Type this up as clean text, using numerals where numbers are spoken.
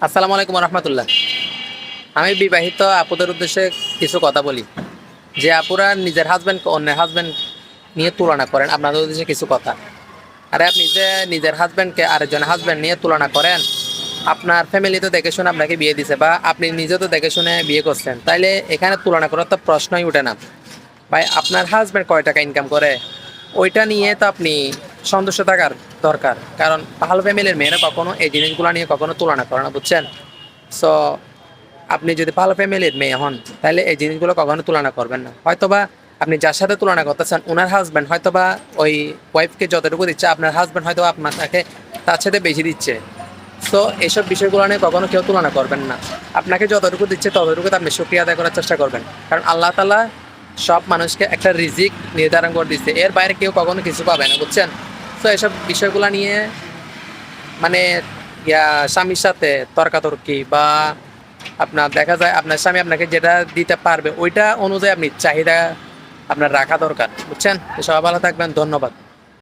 আসসালামু আলাইকুম রহমতুল্লাহ। আমি বিবাহিত আপুদের উদ্দেশ্যে কিছু কথা বলি। যে আপুরা নিজের হাজব্যান্ডকে অন্যের হাজব্যান্ড নিয়ে তুলনা করেন, আপনাদের উদ্দেশ্যে কিছু কথা। আরে আপনি যে নিজের হাজব্যান্ডকে আরেকজন হাজব্যান্ড নিয়ে তুলনা করেন, আপনার ফ্যামিলি তো দেখে শুনে আপনাকে বিয়ে দিছে, বা আপনি নিজে তো দেখে শুনে বিয়ে করছেন, তাইলে এখানে তুলনা করার তো প্রশ্নই উঠে না। ভাই, আপনার হাজব্যান্ড কয় টাকা ইনকাম করে ওইটা নিয়ে তো আপনি সন্তুষ্ট থাকার দরকার। কারণ ভালো ফ্যামিলির মেয়েরা কখনো এই জিনিসগুলো নিয়ে কখনো তুলনা করে না, বুঝছেন? সো আপনি যদি ভালো ফ্যামিলির মেয়ে হন, তাহলে এই জিনিসগুলো কখনো তুলনা করবেন না। হয়তোবা আপনি যার সাথে তুলনা করতেছেন ওনার হাজব্যান্ড হয়তোবা ওই ওয়াইফকে যতটুকু দিচ্ছে, আপনার হাজব্যান্ড হয়তো আপনাকে তার সাথে বেশি দিচ্ছে। সো এইসব বিষয়গুলো নিয়ে কখনো কেউ তুলনা করবেন না। আপনাকে যতটুকু দিচ্ছে ততটুকুতে আপনি শুকরিয়া আদায় করার চেষ্টা করবেন। কারণ আল্লাহ তাআলা সব মানুষকে একটা রিজিক নির্ধারণ করে দিচ্ছে, এর বাইরে কেউ কখনো কিছু পাবে না, বুঝছেন? তো এসব বিষয়গুলো নিয়ে মানে স্বামীর সাথে তর্কাতর্কি বা আপনার দেখা যায় আপনার স্বামী আপনাকে যেটা দিতে পারবে ওইটা অনুযায়ী আপনি চাহিদা আপনার রাখা দরকার, বুঝছেন? তো সবাই ভালো থাকবেন, ধন্যবাদ।